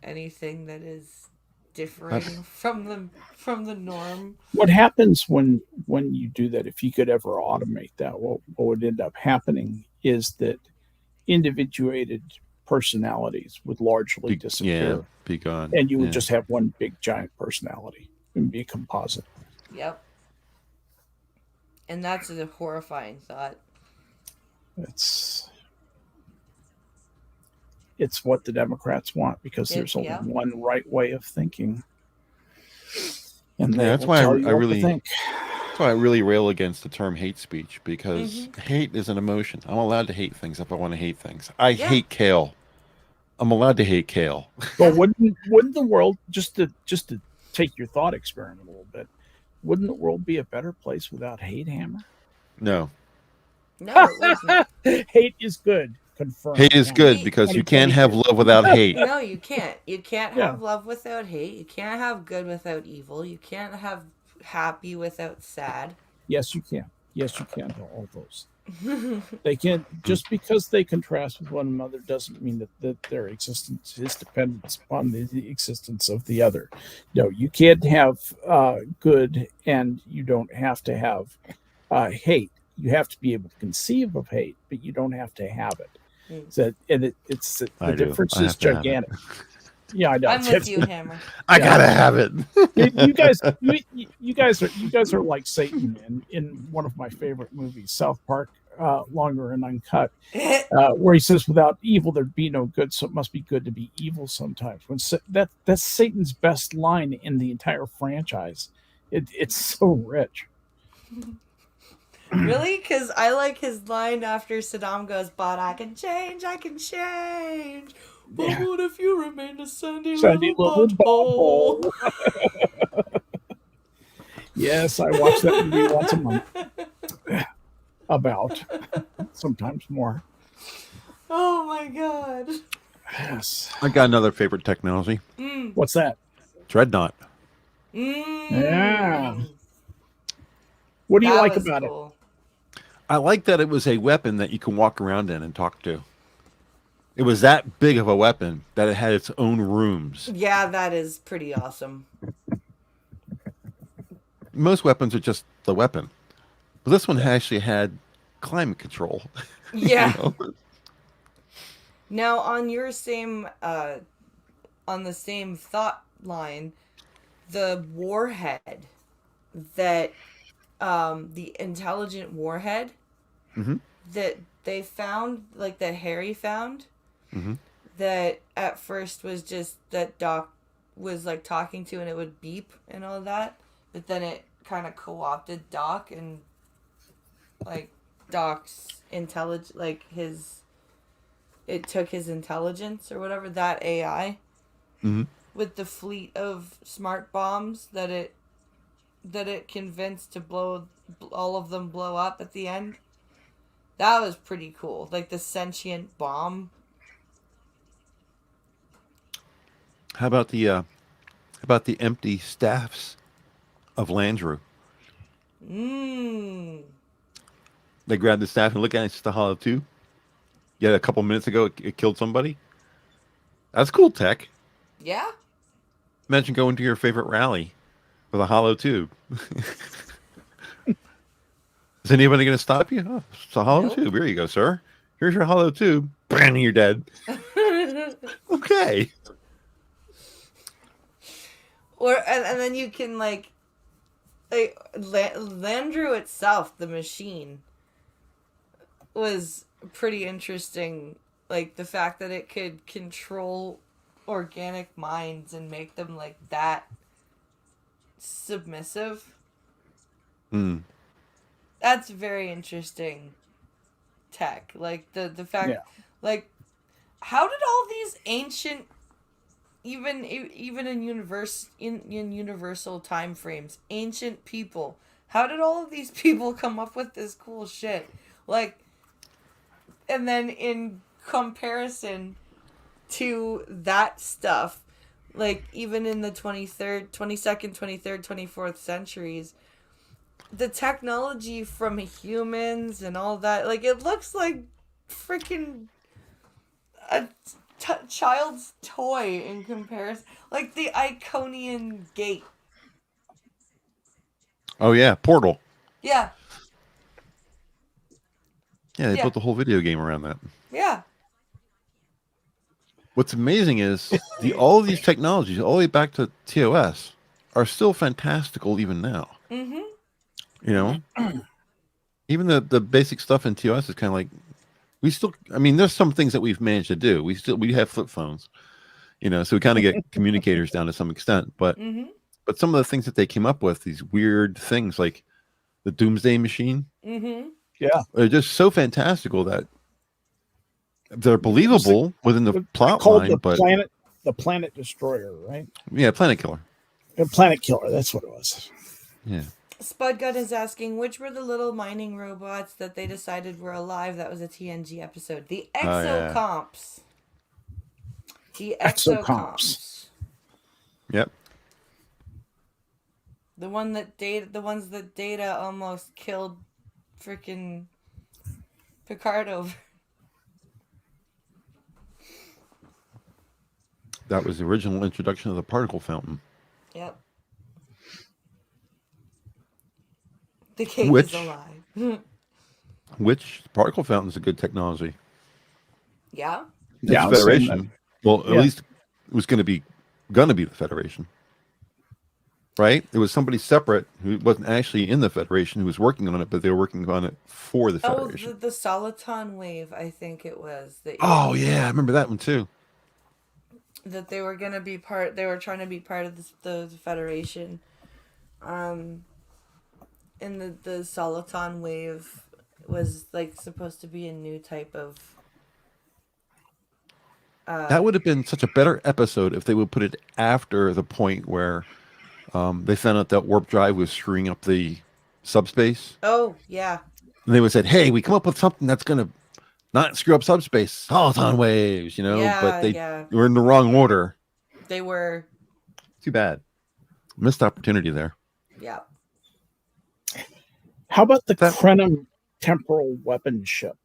anything that is differing from the norm. What happens when you do that? If you could ever automate that, what would end up happening is that individuated personalities would largely disappear, be gone. and you would Yeah. just have one big giant personality and be a composite. Yep. And that's a horrifying thought. It's what the Democrats want, because there's only one right way of thinking, and that's why I really think. That's why I really rail against the term hate speech, because hate is an emotion. I'm allowed to hate things if I want to hate things. I hate kale. I'm allowed to hate kale. Well, wouldn't the world, just to take your thought experiment a little bit, wouldn't the world be a better place without hate, Hammer? No. No, it wasn't. Hate is good. Confirmed. Hate is good, because you can't have love without hate. No, you can't. You can't have love without hate. You can't have good without evil. You can't have happy without sad. Yes, you can. Yes, you can. All those. They can. Just because they contrast with one another doesn't mean that their existence is dependent upon the existence of the other. No, you can't have good, and you don't have to have hate. You have to be able to conceive of hate, but you don't have to have it. So, and the difference is gigantic. Yeah, I know. I'm with you, Hammer. I gotta have it. you guys are like Satan in one of my favorite movies, South Park, Longer and Uncut, where he says, "Without evil, there'd be no good. So it must be good to be evil sometimes." That's Satan's best line in the entire franchise. It's so rich. Really? Because I like his line after Saddam goes, "But I can change, I can change. But what if you remain a sandy little butthole?" Yes, I watch that movie once a month. About. Sometimes more. Oh my god. Yes. I got another favorite technology. What's that? Dreadnought. Yeah. What do you like about it? I like that it was a weapon that you can walk around in and talk to. It was that big of a weapon that it had its own rooms. Yeah, that is pretty awesome. Most weapons are just the weapon. But this one actually had climate control. Yeah. You know? Now, on your same, on the same thought line, the warhead that, the intelligent warhead that they found, like that Harry found, that at first was just that Doc was like talking to, and it would beep and all that, but then it kind of co-opted Doc, and like Doc's it took his intelligence or whatever, that AI, with the fleet of smart bombs that it convinced to blow all of them blow up at the end. That was pretty cool. Like the sentient bomb. How about the empty staffs of Landru? They grabbed the staff and look at it, it's just a hollow tube. Yeah, a couple minutes ago it killed somebody. That's cool tech. Yeah. Imagine going to your favorite rally with a hollow tube. Is anybody going to stop you? Oh, it's a hollow tube. Here you go, sir. Here's your hollow tube. Bam, you're dead. Okay. And then you can like Landru itself, the machine, was pretty interesting. Like the fact that it could control organic minds and make them like that submissive. That's very interesting tech. Like the fact, like, how did all these ancient, even in universal time frames, ancient people, how did all of these people come up with this cool shit? Like, and then in comparison to that stuff, like even in the 22nd, 23rd, 24th centuries, the technology from humans and all that, like it looks like freaking a child's toy in comparison. Like the Iconian gate. Oh yeah, Portal. Yeah. Yeah, they Yeah. built the whole video game around that. Yeah. What's amazing is all of these technologies, all the way back to TOS, are still fantastical even now. Mm-hmm. You know, even the basic stuff in TOS is kind of like we still. I mean, there's some things that we've managed to do. We have flip phones, you know, so we kind of get communicators down to some extent. But Mm-hmm. but some of the things that they came up with, these weird things like the Doomsday Machine, Mm-hmm. Yeah. are just so fantastical that they're believable within the plot Called line. the But Planet Destroyer, right? yeah, Planet Killer. Planet Killer. That's what it was. Yeah. Spudgut is asking, which were the little mining robots that they decided were alive? That was a TNG episode. The Exocomps. The Exocomps. Yep. The ones that Data almost killed freaking Picard over. That was the original introduction of the particle fountain. Yep. The cake Which- is alive. Which particle fountain is a good technology. Yeah. It's Yeah, I was saying Federation. Well, at Yeah. least it was going to be the Federation, right? It was somebody separate who wasn't actually in the Federation who was working on it, but they were working on it for the Oh, Federation. the Soliton wave, I think it was. Oh yeah, I remember that one too. That they were gonna be part. They were trying to be part of the Federation. And the Soliton wave was like supposed to be a new type of. That would have been such a better episode if they would put it after the point where they found out that warp drive was screwing up the subspace. Oh yeah. And they would have said, "Hey, we come up with something that's going to not screw up subspace, Soliton waves," you know. Yeah, but they yeah. were in the wrong order. They were. Too bad. Missed opportunity there. Yeah. How about the That- Krenim temporal weapon ship?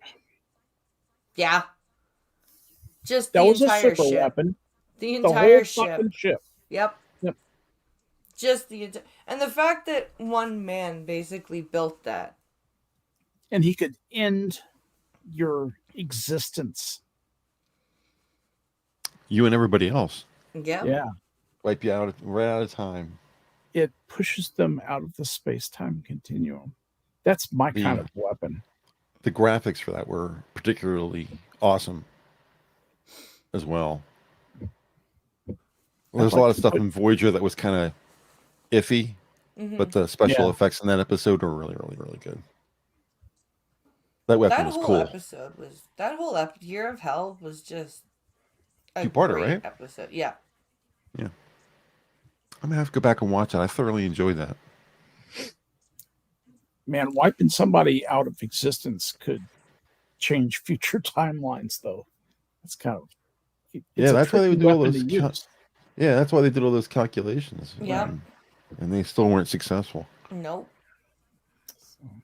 Yeah. Just That the was a entire super ship. weapon. The The entire whole ship. fucking ship. Yep. Yep. Just and the fact that one man basically built that. And he could end your existence. You and everybody else. Yep. Yeah. Wipe you out right out of time. It pushes them out of the space-time continuum. That's my kind Yeah. of weapon. The graphics for that were particularly awesome as well. There's a lot of stuff in Voyager that was kind of iffy, Mhm. but the special Yeah. effects in that episode were really, really, really good. That weapon That was whole cool. episode was Year of Hell was just a Two-parter, great right? episode. Yeah. I'm gonna have to go back and watch it. I thoroughly enjoyed that. Man, wiping somebody out of existence could change future timelines, though. That's kind of Yeah, a that's why they would tricky do all weapon those to use. Yeah, that's why they did all those calculations. Yep. And they still weren't successful. Nope.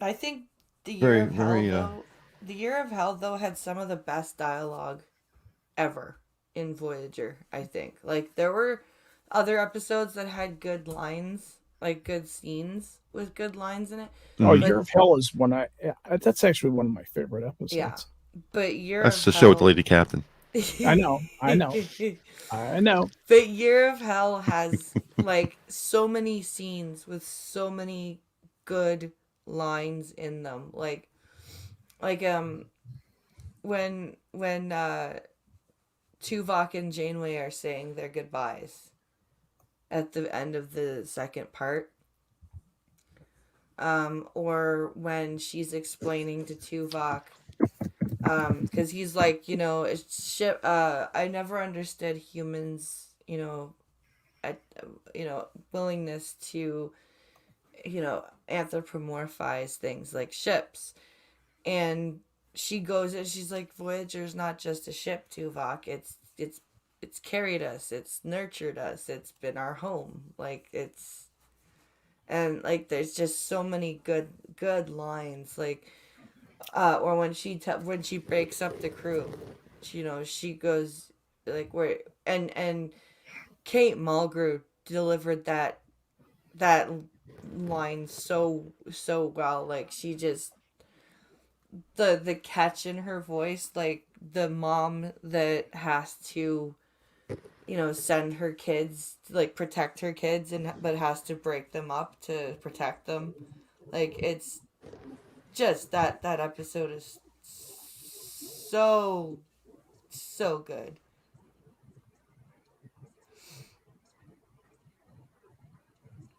I think the Very, Year of Hell very, though, the Year of Hell though had some of the best dialogue ever in Voyager, I think. Like there were other episodes that had good lines, like good scenes with good lines in it. Oh, But- Year of Hell is that's actually one of my favorite episodes. Yeah. But Year That's of the Hell, show with the Lady Captain. I know. I know. But Year of Hell has like so many scenes with so many good lines in them. Like when Tuvok and Janeway are saying their goodbyes at the end of the second part. Or when she's explaining to Tuvok, because he's like, you know, ship. I never understood humans, you know, willingness to, you know, anthropomorphize things like ships, and she goes and she's like, Voyager's not just a ship, Tuvok. It's carried us. It's nurtured us. It's been our home. Like it's, and like there's just so many good lines. Like, or when she breaks up the crew, you know, she goes, like where and Kate Mulgrew delivered that line so well. Like she just the catch in her voice, like the mom that has to, you know, send her kids, like protect her kids, and but has to break them up to protect them. Like it's just that episode is so good.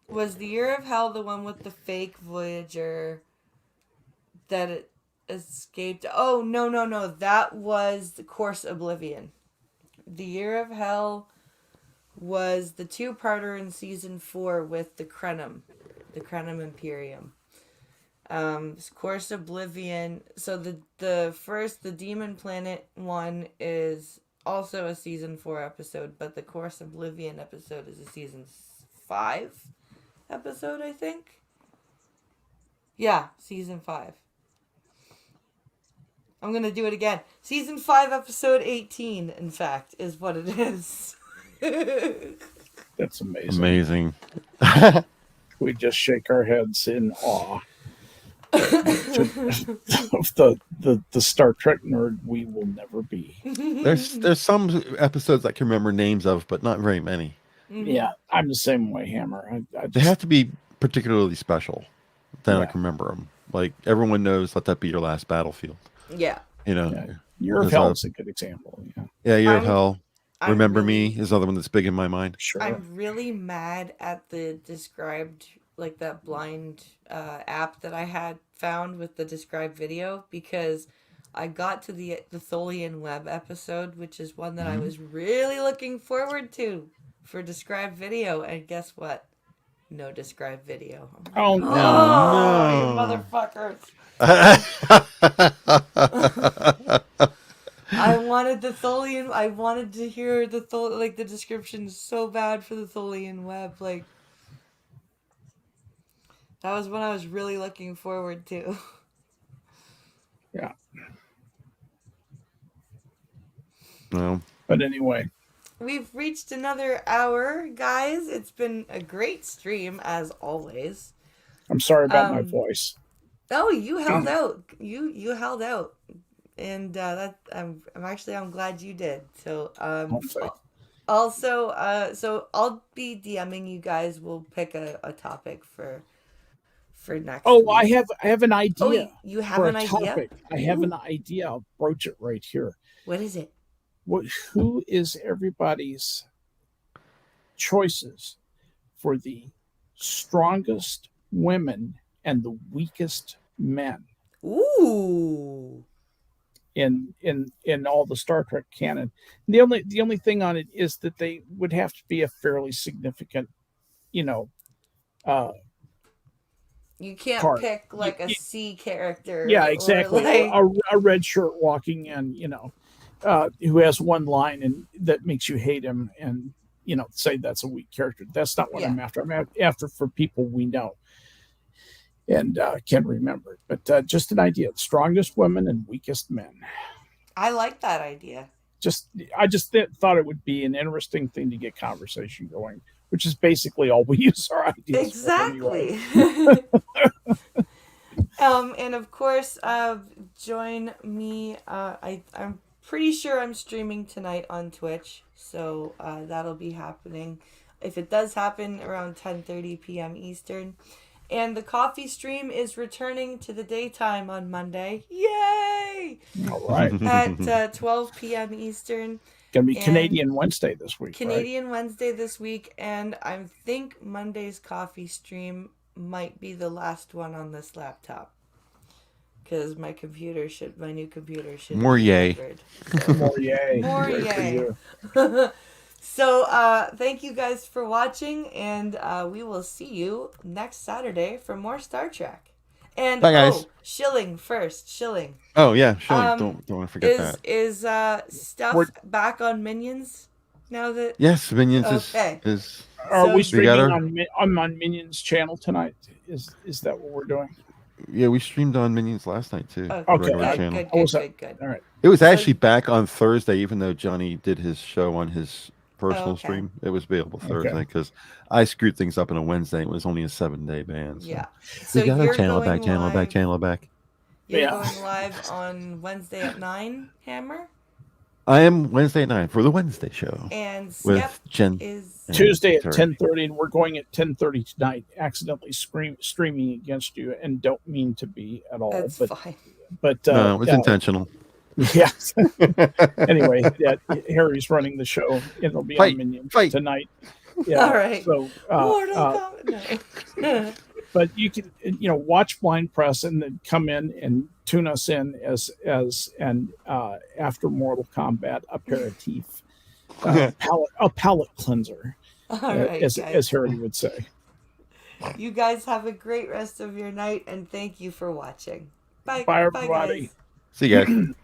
Was the Year of Hell the one with the fake Voyager that it escaped? Oh, no. That was the Course Oblivion. The Year of Hell was the two-parter in season 4 with the Krenim Imperium. Course Oblivion. So the first, the Demon Planet one is also a season 4 episode, but the Course Oblivion episode is a season 5 episode, I think. Yeah, season 5. I'm gonna do it again. Season 5, episode 18, in fact, is what it is. That's amazing. Amazing. We just shake our heads in awe of the Star Trek nerd we will never be. There's some episodes I can remember names of, but not very many. Yeah, I'm the same way, Hammer. They have to be particularly special. Then I Yeah. can remember them. Like everyone knows, let that be your last battlefield. Yeah. You know. Yeah. Year of There's Hell a- is a good example. Yeah, Yeah, Year of I'm- Hell. I'm Remember really- Me is another one that's big in my mind. sure. I'm really mad at the described, like that blind app that I had found with the described video, because I got to the Tholian Web episode, which is one that I was really looking forward to for described video, and guess what? No described video. I'm like, Oh no! you motherfuckers! I wanted the Tholian. I wanted to hear the the description so bad for the Tholian Web. Like that was what I was really looking forward to. Yeah, No. but anyway, We've reached another hour, guys. It's been a great stream as always. I'm sorry about my voice. Oh, you held out. You held out, and that I'm glad you did. So Hopefully. also so I'll be DMing you guys. We'll pick a topic for next. Oh, week. I have an idea. Oh, you have for an a idea? topic. I have an idea. I'll broach it right here. What is it? Who is everybody's choices for the strongest women and the weakest men Ooh. in all the Star Trek canon? The only thing on it is that they would have to be a fairly significant, You can't Part. pick like a C character. yeah, or, exactly, like- a red shirt walking in, who has one line and that makes you hate him, and say that's a weak character. That's not what Yeah. I'm after. I'm after for people we know and can remember. But just an idea: the strongest women and weakest men. I like that idea. I just thought it would be an interesting thing to get conversation going, which is basically all we use our ideas for anyway. Exactly. And of course, join me. I'm pretty sure I'm streaming tonight on Twitch, so that'll be happening. If it does happen, around 10:30 p.m. Eastern. And the coffee stream is returning to the daytime on Monday. Yay! All right. At 12 p.m. Eastern. Gonna be And Canadian Wednesday this week. Canadian Wednesday this week, and I think Monday's coffee stream might be the last one on this laptop, because my new computer should More be yay. delivered. Right? More yay. More Yay for yay. you. So thank you guys for watching, and we will see you next Saturday for more Star Trek. And Bye, guys. Shilling first. Shilling Oh yeah, sure. Um, Don't want to forget that. is stuff We're- back on Minions now that Yes, Minions Okay. is Are So- we We got streaming on Minion's channel tonight? Is that what we're doing? Yeah, we streamed on Minions last night too. Okay, Okay, regular I- channel. good, I was good, good. All right. It was So- actually back on Thursday, even though Johnny did his show on his personal okay. stream. It was available Okay. Thursday because I screwed things up on a Wednesday. It was only a 7-day ban. So. Yeah. So We got you're a channel going back, channel live. back, channel back. You're Yeah. going live on Wednesday at 9, Hammer, I am Wednesday at 9 for the Wednesday show and with Skep Jen. is and Tuesday at Terry. 10:30, and we're going at 10:30 tonight. Accidentally streaming against you, and don't mean to be at all. that's but fine. but No, it was intentional. Yes. Anyway, Harry's running the show, and it'll be Fight, on Minions fight. tonight. Yeah. All right. So, Mortal Kombat. No. but you can watch Blind Press and then come in and tune us in as and after Mortal Kombat aperitif, a palate cleanser, All right, as guys. Harry would say. You guys have a great rest of your night, and thank you for watching. Bye, Bye, bye, everybody. guys. See you guys.